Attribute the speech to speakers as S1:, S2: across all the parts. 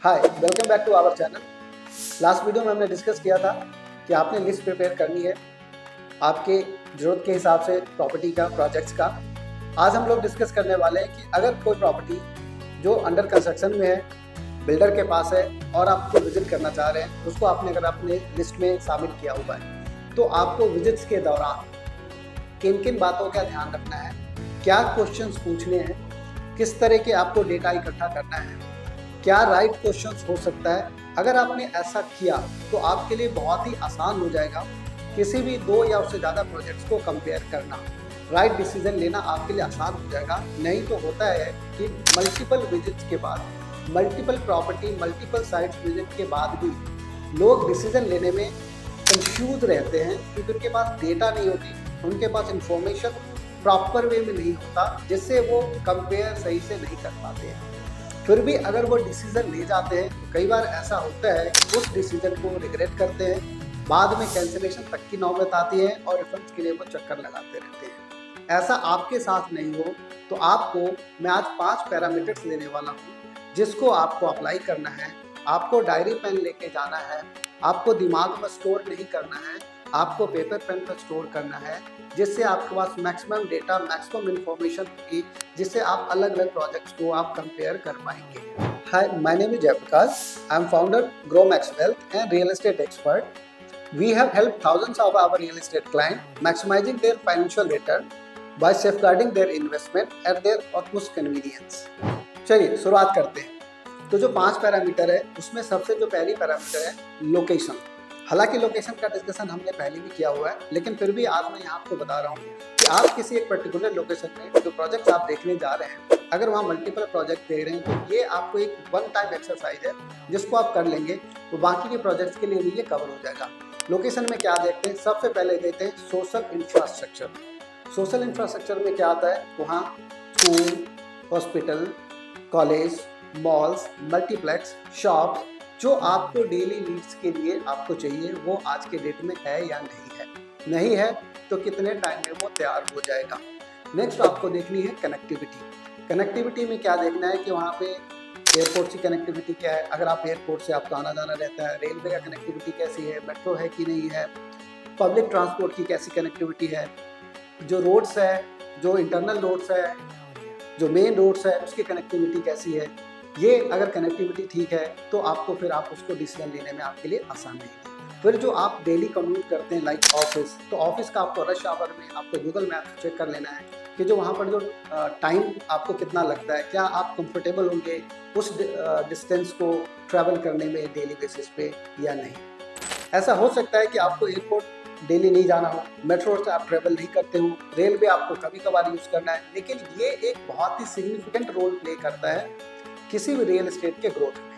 S1: Hi, welcome back to our channel. Last video में हमने discuss किया था कि आपने लिस्ट प्रिपेयर करनी है आपके ज़रूरत के हिसाब से प्रॉपर्टी का, प्रोजेक्ट्स का। आज हम लोग डिस्कस करने वाले हैं कि अगर कोई प्रॉपर्टी जो अंडर कंस्ट्रक्शन में है, बिल्डर के पास है और आप उसको विजिट करना चाह रहे हैं, उसको आपने अगर अपने लिस्ट में शामिल किया हुआ है, तो आपको विजिट्स के दौरान किन किन बातों का ध्यान रखना है, क्या क्वेश्चंस पूछने हैं, किस तरह के आपको डेटा इकट्ठा करना है, क्या राइट क्वेश्चंस हो सकता है। अगर आपने ऐसा किया तो आपके लिए बहुत ही आसान हो जाएगा किसी भी दो या उससे ज़्यादा प्रोजेक्ट्स को कंपेयर करना, राइट डिसीजन लेना आपके लिए आसान हो जाएगा। नहीं तो होता है कि मल्टीपल विजिट्स के बाद, multiple property, multiple sites visit के बाद भी लोग डिसीजन लेने में कंफ्यूज रहते हैं क्योंकि उनके पास डेटा नहीं होती, उनके पास इंफॉर्मेशन प्रॉपर वे में नहीं होता, जिससे वो कंपेयर सही से नहीं कर पाते हैं। फिर भी अगर वो डिसीज़न ले जाते हैं तो कई बार ऐसा होता है कि उस डिसीज़न को रिग्रेट करते हैं, बाद में कैंसिलेशन तक की नौबत आती है और रिफंड्स के लिए वो चक्कर लगाते रहते हैं। ऐसा आपके साथ नहीं हो तो आपको मैं आज 5 पैरामीटर्स देने वाला हूँ जिसको आपको अप्लाई करना है। आपको डायरी पेन लेके जाना है, आपको दिमाग में स्टोर नहीं करना है, आपको पेपर पेन पर स्टोर करना है, जिससे आपके पास मैक्सिमम डेटा, मैक्सिमम इंफॉर्मेशन होगी, जिससे आप अलग अलग प्रोजेक्ट्स को आप कंपेयर कर पाएंगे। Hi, my name is Jayaprakash. I am founder Gromax wealth and real estate expert. We have helped thousands of our real estate clients maximizing their financial return by safeguarding their investment at their utmost convenience। चलिए शुरुआत करते हैं। तो जो 5 parameter है उसमें सबसे जो पहली पैरामीटर है लोकेशन। हालांकि लोकेशन का डिस्कशन हमने पहले भी किया हुआ है, लेकिन फिर भी आज मैं यहाँ आपको बता रहा हूँ कि आप किसी एक पर्टिकुलर लोकेशन में जो प्रोजेक्ट आप देखने जा रहे हैं, अगर वहाँ मल्टीपल प्रोजेक्ट दे रहे हैं तो ये आपको एक वन टाइम एक्सरसाइज है जिसको आप कर लेंगे तो बाकी के प्रोजेक्ट्स के लिए भी ये कवर हो जाएगा। लोकेशन में क्या देखते हैं? सबसे पहले देखते हैं सोशल इंफ्रास्ट्रक्चर। सोशल इंफ्रास्ट्रक्चर में क्या आता है? वहाँ school, hospital, college, malls, multiplex, shop, जो आपको डेली नीड्स के लिए आपको चाहिए वो आज के डेट में है या नहीं है। नहीं है तो कितने टाइम में वो तैयार हो जाएगा। नेक्स्ट आपको देखनी है कनेक्टिविटी। कनेक्टिविटी में क्या देखना है कि वहाँ पे एयरपोर्ट की कनेक्टिविटी क्या है, अगर आप एयरपोर्ट से आपका आना जाना रहता है, रेलवे का कनेक्टिविटी कैसी है, मेट्रो है कि नहीं है, पब्लिक ट्रांसपोर्ट की कैसी कनेक्टिविटी है, जो रोड्स है, जो इंटरनल रोड्स है, जो मेन रोड्स है उसकी कनेक्टिविटी कैसी है। ये अगर कनेक्टिविटी ठीक है तो आपको फिर आप उसको डिसीजन लेने में आपके लिए आसान रहेगी। फिर जो आप डेली कम्यूट करते हैं लाइक ऑफिस, तो ऑफिस का आपको रश आवर में आपको गूगल मैप चेक कर लेना है कि जो वहाँ पर जो टाइम आपको कितना लगता है, क्या आप कंफर्टेबल होंगे उस डिस्टेंस को ट्रैवल करने में डेली बेसिस पे या नहीं। ऐसा हो सकता है कि आपको एयरपोर्ट डेली नहीं जाना हो, मेट्रो से आप ट्रैवल नहीं करते हो, रेलवे आपको कभी कभार यूज़ करना है, लेकिन ये एक बहुत ही सिग्निफिकेंट रोल प्ले करता है किसी भी रियल एस्टेट के ग्रोथ में।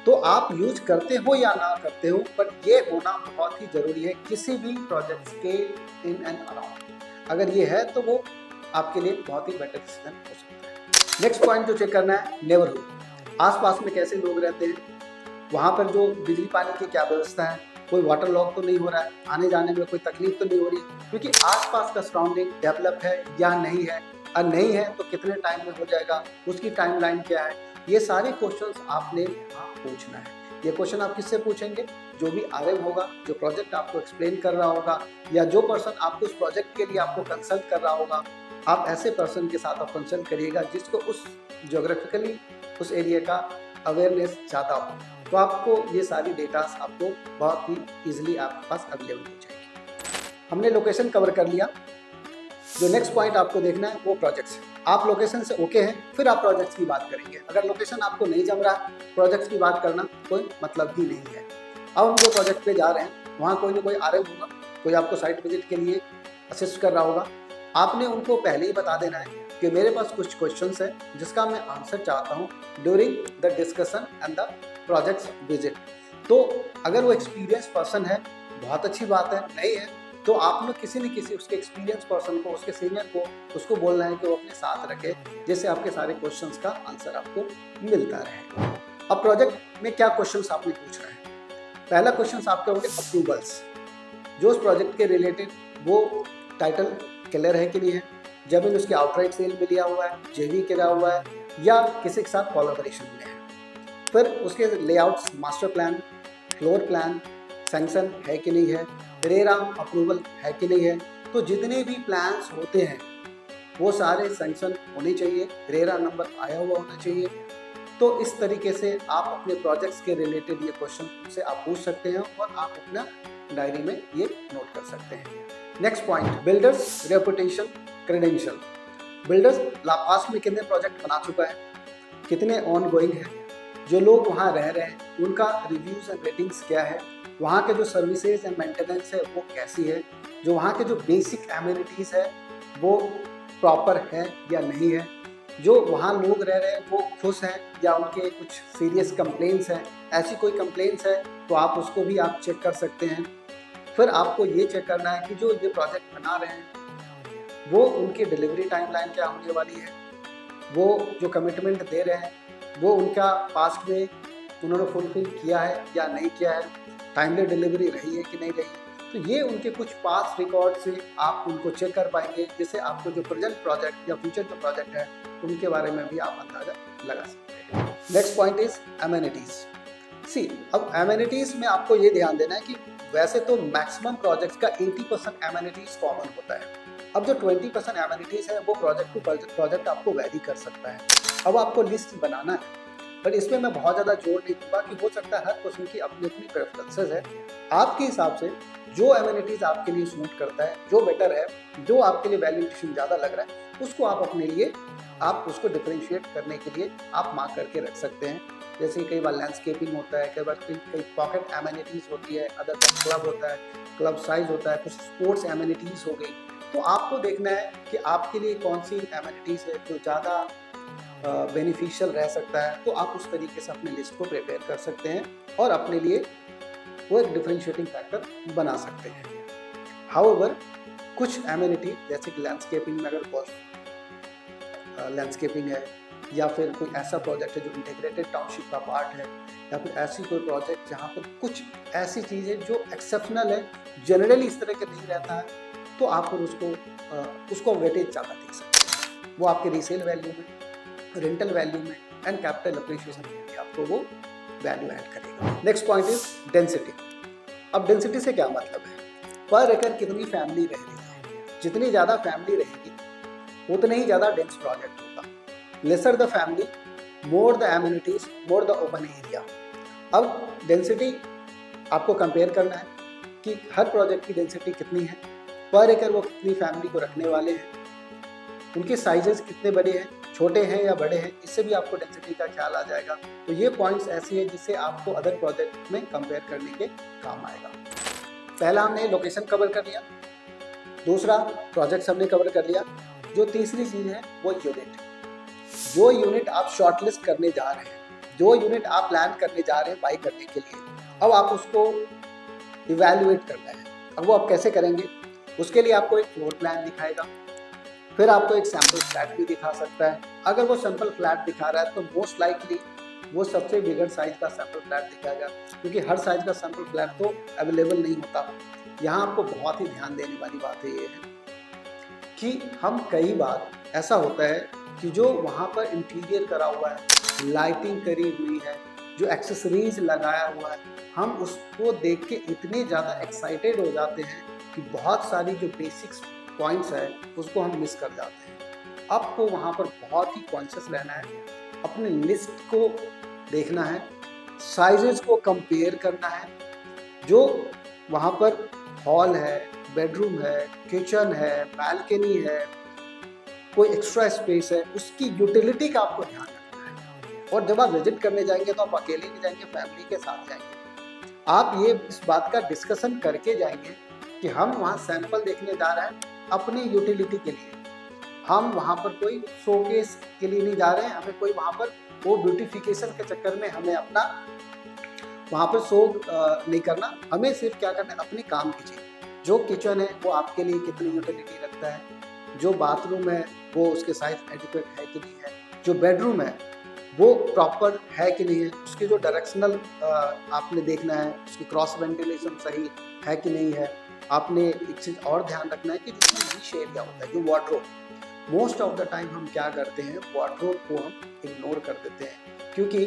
S1: तो आप यूज करते हो या ना करते हो, पर ये होना बहुत ही ज़रूरी है किसी भी प्रोजेक्ट्स के इन एंड अराउंड। अगर ये है तो वो आपके लिए बहुत ही बेटर डिसीजन हो सकता है। नेक्स्ट पॉइंट जो चेक करना है, नेबरहुड। आसपास में कैसे लोग रहते हैं, वहाँ पर जो बिजली पानी की क्या व्यवस्था है, कोई वाटर लॉक तो नहीं हो रहा है, आने जाने में कोई तकलीफ तो नहीं हो रही, क्योंकि आसपास का सराउंडिंग डेवलप है या नहीं है, और नहीं है तो कितने टाइम में हो जाएगा, उसकी टाइमलाइन क्या है। ये सारे क्वेश्चंस आपने यहाँ पूछना है। ये क्वेश्चन आप किससे पूछेंगे? जो भी आरएम होगा, जो प्रोजेक्ट आपको एक्सप्लेन कर रहा होगा, या जो पर्सन आपको उस प्रोजेक्ट के लिए आपको कंसल्ट कर रहा होगा, आप ऐसे पर्सन के साथ आप कंसल्ट करिएगा जिसको उस ज्योग्राफिकली उस एरिया का अवेयरनेस ज़्यादा हो, तो आपको ये सारी डेटास आपको बहुत ही ईजिली आपके पास अवेलेबल हो जाएगी। हमने लोकेशन कवर कर लिया। जो नेक्स्ट पॉइंट आपको देखना है वो प्रोजेक्ट्स। आप लोकेशन से ओके हैं, फिर आप प्रोजेक्ट्स की बात करेंगे। अगर लोकेशन आपको नहीं जम रहा, प्रोजेक्ट्स की बात करना कोई मतलब ही नहीं है। अब हम जो प्रोजेक्ट पे जा रहे हैं वहाँ कोई ना कोई आरएम होगा, कोई आपको साइट विजिट के लिए असिस्ट कर रहा होगा। आपने उनको पहले ही बता देना है कि मेरे पास कुछ क्वेश्चंस है जिसका मैं आंसर चाहता हूँ during the discussion and the projects visit. तो अगर वो एक्सपीरियंस पर्सन है, बहुत अच्छी बात है। नहीं है तो आपने किसी न किसी उसके एक्सपीरियंस पर्सन को, उसके सीनियर को, उसको बोलना है कि वो अपने साथ रखे, जिससे आपके सारे क्वेश्चंस का आंसर आपको मिलता रहे। अब प्रोजेक्ट में क्या क्वेश्चंस आपने पूछना है? पहला क्वेश्चन आपके होंगे अप्रूवल्स। जो उस प्रोजेक्ट के रिलेटेड वो टाइटल क्लियर है कि नहीं है, जमीन उसके आउटराइट सेल में लिया हुआ है, जेवी किया हुआ है, या किसी के साथ कोलैबोरेशन में है। फिर उसके layouts, master plan, floor plan sanction है कि नहीं है, रेरा अप्रूवल है कि नहीं है। तो जितने भी प्लान्स होते हैं वो सारे सैंक्शन होने चाहिए, रेरा नंबर आया हुआ होना चाहिए। तो इस तरीके से आप अपने प्रोजेक्ट्स के रिलेटेड ये क्वेश्चन से आप पूछ सकते हैं और आप अपना डायरी में ये नोट कर सकते हैं। Next point, builders reputation credential. Builders past में कितने प्रोजेक्ट बना चुका है, कितने ऑन गोइंग है, जो लोग वहाँ रह रहे हैं उनका रिव्यूज़ एंड रेटिंग्स क्या है, वहाँ के जो सर्विसेज एंड मेंटेनेंस है वो कैसी है, जो वहाँ के जो बेसिक एमिनिटीज़ है वो प्रॉपर है या नहीं है, जो वहाँ लोग रह रहे हैं वो खुश हैं या उनके कुछ सीरियस कंप्लेंट्स हैं। ऐसी कोई कंप्लेंट्स है तो आप उसको भी आप चेक कर सकते हैं। फिर आपको ये चेक करना है कि जो ये प्रोजेक्ट बना रहे हैं वो उनकी डिलीवरी टाइमलाइन क्या होने वाली है, वो जो कमिटमेंट दे रहे हैं वो उनका पास्ट में उन्होंने फुलफिल किया है या नहीं किया है, टाइमली डिलीवरी रही है कि नहीं रही। तो ये उनके कुछ पास्ट रिकॉर्ड से आप उनको चेक कर पाएंगे, जिससे आपको जो प्रेजेंट प्रोजेक्ट या फ्यूचर जो प्रोजेक्ट है उनके बारे में भी आप अंदाजा लगा सकते हैं। Next point is amenities. See, अब एमेनिटीज में आपको ये ध्यान देना है कि वैसे तो मैक्सिमम प्रोजेक्ट्स का 80% एमेनिटीज कॉमन होता है। अब जो 20% एमेनिटीज है वो प्रोजेक्ट टू प्रोजेक्ट आपको वैरी कर सकता है। अब आपको लिस्ट बनाना है, पर इसमें मैं बहुत ज़्यादा जोर नहीं दूंगा कि हो सकता है हर पर्सन की अपनी अपनी प्रेफरेंसेस है। आपके हिसाब से जो एमिनिटीज़ आपके लिए सूट करता है, जो बेटर है, जो आपके लिए वैल्यू एडिशन ज़्यादा लग रहा है, उसको आप अपने लिए आप उसको डिफरेंशिएट करने के लिए आप मार्क करके रख सकते हैं। जैसे कई बार लैंडस्केपिंग होता है, कई बार कई पॉकेट एमिनिटीज़ होती है, अदर क्लब होता है, क्लब साइज होता है, कुछ स्पोर्ट्स एमिनिटीज़ हो गई। तो आपको देखना है कि आपके लिए कौन सी एमिनिटीज़ है जो ज़्यादा बेनिफिशियल रह सकता है। तो आप उस तरीके से अपने लिस्ट को प्रिपेयर कर सकते हैं और अपने लिए वो एक डिफरेंशिएटिंग फैक्टर बना सकते हैं। हाउएवर कुछ एमिनिटी जैसे कि लैंडस्केपिंग में अगर लैंडस्केपिंग है या फिर कोई ऐसा प्रोजेक्ट है जो इंटीग्रेटेड टाउनशिप का पार्ट है या फिर ऐसी कोई प्रोजेक्ट जहाँ पर कुछ ऐसी चीज़ें जो एक्सेप्शनल है, जनरली इस तरह के नहीं रहता है, तो आप फिर उसको वेटेज ज़्यादा दे सकते हैं। वो आपके रीसेल वैल्यू में, रेंटल वैल्यू में एंड कैपिटल अप्रिशिएशन में भी आपको वो वैल्यू ऐड करेगा। Next point is density. अब डेंसिटी से क्या मतलब है, पर एकड़ कितनी फैमिली रह रही है, जितनी ज़्यादा फैमिली रहेगी उतने ही ज़्यादा डेंस प्रोजेक्ट होगा। Lesser the family, more the amenities, more the open area. अब डेंसिटी आपको कंपेयर करना है कि हर प्रोजेक्ट की डेंसिटी कितनी है, पर एकड़ वो कितनी फैमिली को रखने वाले हैं, उनके साइजेस कितने बड़े हैं, छोटे हैं या बड़े हैं, इससे भी आपको डेंसिटी का ख्याल आ जाएगा। तो ये पॉइंट्स ऐसी है जिससे आपको अदर प्रोजेक्ट में कंपेयर करने के काम आएगा। पहला हमने लोकेशन कवर कर लिया, दूसरा प्रोजेक्ट्स हमने कवर कर लिया, जो तीसरी चीज़ है वो यूनिट। जो यूनिट आप शॉर्टलिस्ट करने जा रहे हैं, जो यूनिट आप प्लान करने जा रहे हैं बाई करने के लिए, अब आप उसको इवैल्यूएट करना है। अब वो आप कैसे करेंगे, उसके लिए आपको एक फ्लोर प्लान दिखाएगा, फिर आपको एक सैम्पल फ्लैट भी दिखा सकता है। अगर वो सैम्पल फ्लैट दिखा रहा है तो मोस्ट लाइकली वो सबसे बिगड़ साइज का सैम्पल फ्लैट दिखाएगा, क्योंकि हर साइज का सैम्पल फ्लैट तो अवेलेबल नहीं होता। यहाँ आपको बहुत ही ध्यान देने वाली बात ये है कि हम कई बार ऐसा होता है कि जो वहाँ पर इंटीरियर करा हुआ है, लाइटिंग करी हुई है, जो एक्सेसरीज लगाया हुआ है, हम उसको देख के इतने ज़्यादा एक्साइटेड हो जाते हैं कि बहुत सारी जो बेसिक्स पॉइंट्स है उसको हम मिस कर जाते हैं। आपको वहाँ पर बहुत ही कॉन्शियस रहना है, अपनी लिस्ट को देखना है, साइजेस को कंपेयर करना है, जो वहाँ पर हॉल है, बेडरूम है, किचन है, बालकनी है, कोई एक्स्ट्रा स्पेस है, उसकी यूटिलिटी का आपको ध्यान रखना है। और जब आप विजिट करने जाएंगे तो आप अकेले नहीं जाएंगे, फैमिली के साथ जाएंगे। आप ये इस बात का डिस्कशन करके जाएंगे कि हम वहाँ सैंपल देखने जा रहे हैं अपनी यूटिलिटी के लिए, हम वहाँ पर कोई शोकेस के लिए नहीं जा रहे हैं, हमें कोई वहाँ पर वो ब्यूटिफिकेशन के चक्कर में हमें अपना वहाँ पर शो नहीं करना। हमें सिर्फ क्या करना है, अपने काम कीजिए। जो किचन है वो आपके लिए कितनी यूटिलिटी रखता है, जो बाथरूम है वो उसके साइज एडिक्वेट है कि नहीं है, जो बेडरूम है वो प्रॉपर है कि नहीं है, उसके जो डायरेक्शनल आपने देखना है, उसकी क्रॉस वेंटिलेशन सही है कि नहीं है। आपने एक चीज़ और ध्यान रखना है कि जिसमें निश एरिया होता है, जो wardrobe, most of the time हम क्या करते हैं, वार्डरोब को हम इग्नोर कर देते हैं, क्योंकि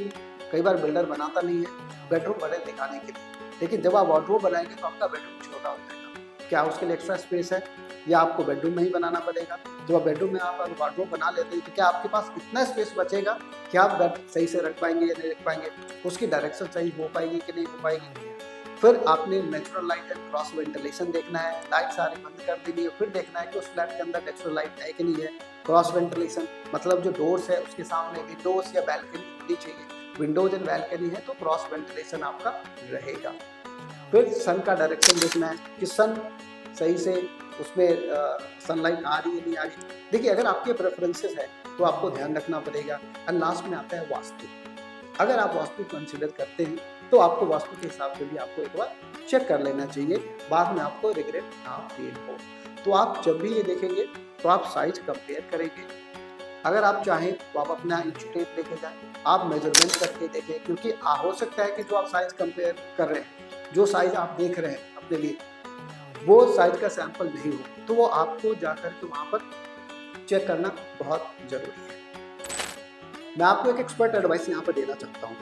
S1: कई बार बिल्डर बनाता नहीं है बेडरूम बड़े दिखाने के लिए, लेकिन जब आप वार्डरोब बनाएंगे तो आपका बेडरूम छोटा हो जाएगा। क्या उसके लिए एक्स्ट्रा स्पेस है या आपको बेडरूम में ही बनाना पड़ेगा? जब आप बेडरूम में आप वार्डरोब बना लेते हैं तो क्या आपके पास इतना स्पेस बचेगा कि आप बेड सही से रख पाएंगे या नहीं रख पाएंगे, उसकी डायरेक्शन सही हो पाएगी कि नहीं हो पाएगी। फिर आपने natural light and cross ventilation देखना है, लाइट सारी बंद कर देनी है, फिर देखना है कि उस फ्लैट के अंदर नेचुरल लाइट है कि नहीं है। क्रॉस वेंटिलेशन मतलब जो डोर्स है उसके सामने विंडोज या बैल्कनी होनी चाहिए, विंडोज एंड बैल्कनी है तो क्रॉस वेंटिलेशन आपका रहेगा। फिर सन का डायरेक्शन देखना है कि सन सही से उसमें सनलाइट आ रही है नहीं आ रही। देखिए अगर आपके प्रेफरेंसेस है तो आपको ध्यान रखना पड़ेगा। एंड लास्ट में आता है वास्तु। अगर आप वास्तु कंसिडर करते हैं तो आपको वास्तु के हिसाब से भी आपको एक बार चेक कर लेना चाहिए, बाद में आपको रिग्रेट ना फील हो। तो आप जब भी ये देखेंगे तो आप साइज कंपेयर करेंगे। अगर आप चाहें तो आप अपना इंच टेप लेके जाएं, आप मेजरमेंट करके देखें, क्योंकि हो सकता है कि जो आप साइज कंपेयर कर रहे हैं, जो साइज आप देख रहे हैं अपने लिए, वो साइज का सैंपल नहीं हो, तो वो आपको जाकर के वहाँ पर चेक करना बहुत ज़रूरी है। मैं आपको एक एक्सपर्ट एडवाइस यहाँ पर देना चाहता हूँ।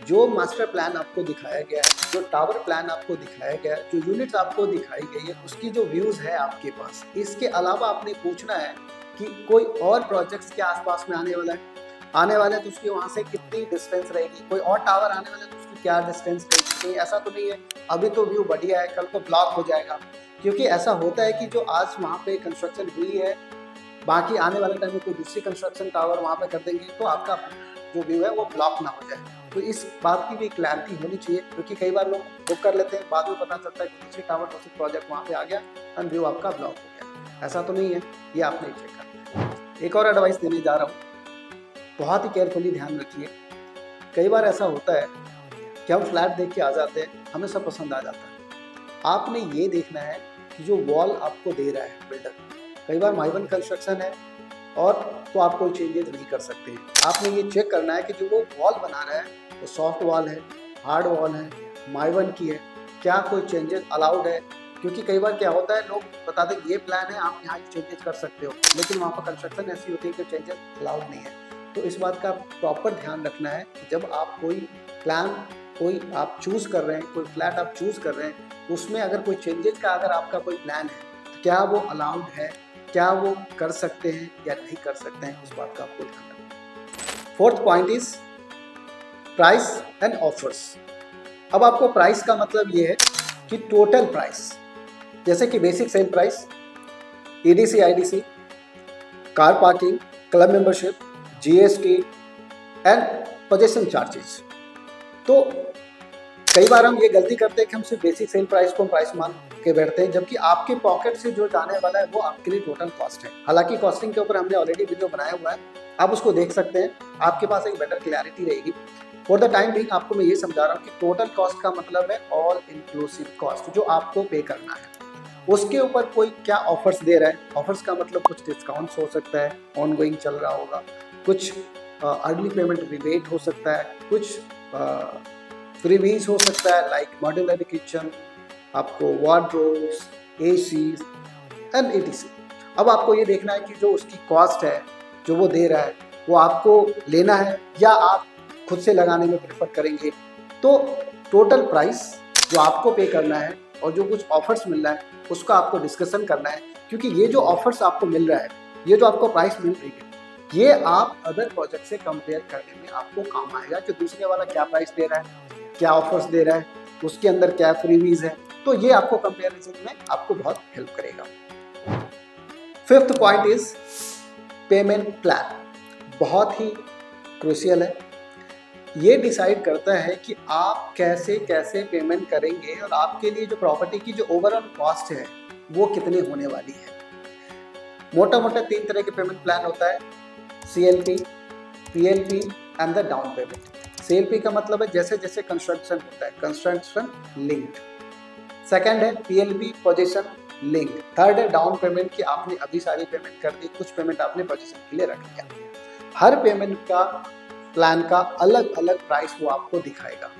S1: जो मास्टर प्लान आपको दिखाया गया है, जो टावर प्लान आपको दिखाया गया है, जो यूनिट्स आपको दिखाई गई है, उसकी जो व्यूज़ है आपके पास, इसके अलावा आपने पूछना है कि कोई और प्रोजेक्ट्स के आसपास में आने वाला है तो उसकी वहाँ से कितनी डिस्टेंस रहेगी, कोई और टावर आने वाला है तो उसकी क्या डिस्टेंस रहेगी। कहीं ऐसा तो नहीं है अभी तो व्यू बढ़िया है, कल को ब्लॉक हो जाएगा। क्योंकि ऐसा होता है कि जो आज वहाँ पे कंस्ट्रक्शन हुई है, बाकी आने वाले टाइम में कोई दूसरी कंस्ट्रक्शन टावर वहाँ पे कर देंगे तो आपका जो व्यू है वो ब्लॉक ना हो जाए। तो इस बात की भी क्लैरिटी होनी चाहिए, क्योंकि कई बार लोग बुक कर लेते हैं, बाद में पता चलता है कि दूसरी टावर दूसरी प्रोजेक्ट वहाँ पे आ गया एंड व्यू आपका ब्लॉक हो गया। ऐसा तो नहीं है, ये आपने चेक करना है। एक और एडवाइस देने जा रहा हूँ, बहुत ही केयरफुली ध्यान रखिए। कई बार ऐसा होता है कि हम फ्लैट देख के आ जाते हैं, हमें सब पसंद आ जाता है। आपने ये देखना है कि जो वॉल आपको दे रहा है बिल्डर, कई बार माइवन कंस्ट्रक्शन है और तो आप कोई चेंजेस नहीं कर सकते हैं। आपने ये चेक करना है कि जो वो वॉल बना रहा है वो सॉफ्ट वॉल है, हार्ड वॉल है, माइवन की है, क्या कोई चेंजेस अलाउड है। क्योंकि कई बार क्या होता है, लोग बताते हैं ये प्लान है, आप यहाँ चेंजेस कर सकते हो, लेकिन वहाँ पर कंस्ट्रक्शन ऐसी होती है कि चेंजेस अलाउड नहीं है। तो इस बात का प्रॉपर ध्यान रखना है कि जब आप कोई प्लान कोई आप चूज़ कर रहे हैं, कोई फ्लैट आप चूज़ कर रहे हैं, उसमें अगर कोई चेंजेस का अगर आपका कोई प्लान है तो क्या वो अलाउड है, क्या वो कर सकते हैं या नहीं कर सकते हैं, उस बात का आपको ध्यान रखना है। Fourth point is price and offers. अब आपको प्राइस का मतलब ये है कि टोटल प्राइस, जैसे कि basic sale price, EDC IDC, car parking, club membership, GST and possession charges. तो कई बार हम ये गलती करते हैं कि हम सिर्फ बेसिक सेल प्राइस को प्राइस मान के बैठते हैं, जबकि आपके पॉकेट से जो जाने वाला है वो आपके लिए टोटल कॉस्ट है। हालांकि कॉस्टिंग के ऊपर हमने ऑलरेडी वीडियो बनाया हुआ है, आप उसको देख सकते हैं, आपके पास एक बेटर क्लैरिटी रहेगी। फॉर द टाइम बीइंग आपको मैं ये समझा रहा हूँ कि टोटल कॉस्ट का मतलब है ऑल इंक्लूसिव कॉस्ट, जो आपको पे करना है। उसके ऊपर कोई क्या ऑफर्स दे रहा है, ऑफर्स का मतलब कुछ डिस्काउंट्स हो सकता है, ऑनगोइंग चल रहा होगा, कुछ अर्ली पेमेंट रिबेट हो सकता है, कुछ फ्रीबीज हो सकता है, लाइक मॉड्यूलर किचन, आपको वार्डरोब्स, एसीज एंड एटीसी। अब आपको ये देखना है कि जो उसकी कॉस्ट है जो वो दे रहा है वो आपको लेना है या आप खुद से लगाने में प्रेफर करेंगे। तो टोटल प्राइस जो आपको पे करना है और जो कुछ ऑफर्स मिल रहा है उसका आपको डिस्कशन करना है, क्योंकि ये जो ऑफर्स आपको मिल रहा है, ये जो आपको प्राइस मिल रही है, ये आप अदर प्रोजेक्ट से कंपेयर करने में आपको काम आएगा कि दूसरे वाला क्या प्राइस दे रहा है, क्या ऑफर्स दे रहा है, उसके अंदर क्या फ्रीबीज है। तो ये आपको कंपैरिजन में आपको बहुत हेल्प करेगा। Fifth point is payment plan. बहुत ही क्रूशियल है, ये डिसाइड करता है कि आप कैसे कैसे पेमेंट करेंगे और आपके लिए जो प्रॉपर्टी की जो ओवरऑल कॉस्ट है वो कितने होने वाली है। मोटा मोटा 3 तरह के पेमेंट प्लान होता है, CLP, PLP and the down payment. CLP का मतलब है जैसे जैसे कंस्ट्रक्शन होता है, कंस्ट्रक्शन लिंक्ड। सेकंड है PLP, पोजीशन लिंक्ड। थर्ड है डाउन पेमेंट की आपने अभी सारी पेमेंट कर दी, कुछ पेमेंट आपने पोजीशन के लिए रख लिया। हर पेमेंट का प्लान का अलग अलग प्राइस वो आपको दिखाएगा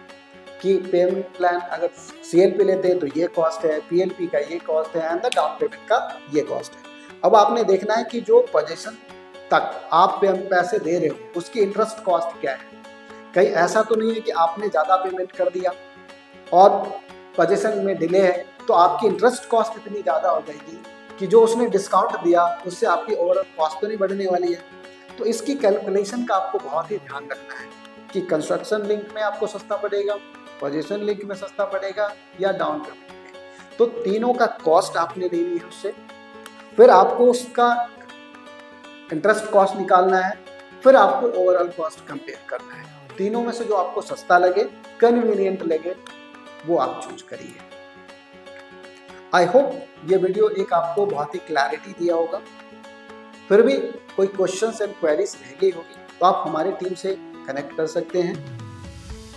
S1: कि पेमेंट प्लान अगर CLP लेते हैं तो ये कॉस्ट है, PLP का ये कॉस्ट है एंड द डाउन पेमेंट का ये कॉस्ट है। अब आपने देखना है कि जो पोजीशन तक आप पैसे दे रहे हो उसकी इंटरेस्ट कॉस्ट क्या है। कहीं ऐसा तो नहीं है कि आपने ज़्यादा पेमेंट कर दिया और पोजीशन में डिले है तो आपकी इंटरेस्ट कॉस्ट इतनी ज़्यादा हो जाएगी कि जो उसने डिस्काउंट दिया उससे आपकी ओवरऑल कॉस्ट तो नहीं बढ़ने वाली है। तो इसकी कैलकुलेशन का आपको बहुत ही ध्यान रखना है कि कंस्ट्रक्शन लिंक में आपको सस्ता पड़ेगा, पोजीशन लिंक में सस्ता पड़ेगा या डाउन पेमेंट में। तो तीनों का कॉस्ट आपने लेनी है उससे, फिर आपको उसका इंटरेस्ट कॉस्ट निकालना है, फिर आपको ओवरऑल कॉस्ट कंपेयर करना है। तीनों में से जो आपको सस्ता लगे, कन्वीनियंट लगे, वो आप चूज करिए। आई होप ये वीडियो एक आपको बहुत ही क्लैरिटी दिया होगा। फिर भी कोई क्वेश्चंस एंड क्वेरीज रह गई होगी तो आप हमारी टीम से कनेक्ट कर सकते हैं,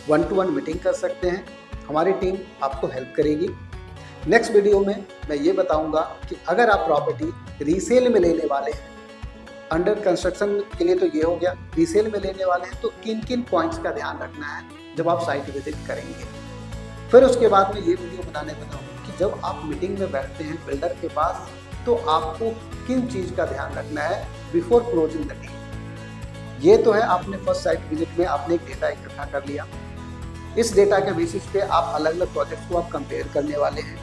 S1: 1-to-1 मीटिंग कर सकते हैं, हमारी टीम आपको हेल्प करेगी। नेक्स्ट वीडियो में मैं ये बताऊंगा कि अगर आप प्रॉपर्टी रीसेल में लेने वाले हैं, अंडर कंस्ट्रक्शन के लिए तो ये हो गया, रीसेल में लेने वाले हैं तो किन किन पॉइंट्स का ध्यान रखना है जब आप साइट विजिट करेंगे। फिर उसके बाद में ये वीडियो बताऊंगा कि जब आप मीटिंग में बैठते हैं बिल्डर के पास तो आपको किन चीज़ का ध्यान रखना है बिफोर क्लोजिंग द डील। ये तो है आपने फर्स्ट साइट विजिट में आपने एक डेटा इकट्ठा कर लिया, इस डेटा के बेसिस पे आप अलग अलग प्रोजेक्ट्स को आप कंपेयर करने वाले हैं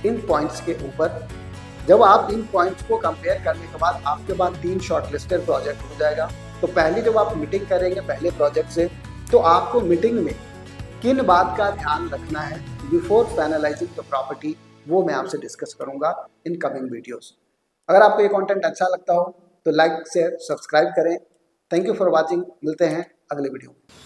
S1: इन पॉइंट्स के ऊपर। जब आप इन पॉइंट्स को कंपेयर करने के बाद आपके पास 3 शॉर्टलिस्टेड प्रोजेक्ट हो जाएगा। तो पहले जब आप मीटिंग करेंगे पहले प्रोजेक्ट से, तो आपको मीटिंग में किन बात का ध्यान रखना है बिफोर फाइनलाइजिंग द प्रॉपर्टी, वो मैं आपसे डिस्कस करूंगा इन कमिंग वीडियोस। अगर आपको ये कंटेंट अच्छा लगता हो तो लाइक शेयर सब्सक्राइब करें। Thank you for watching. मिलते हैं अगले वीडियो में।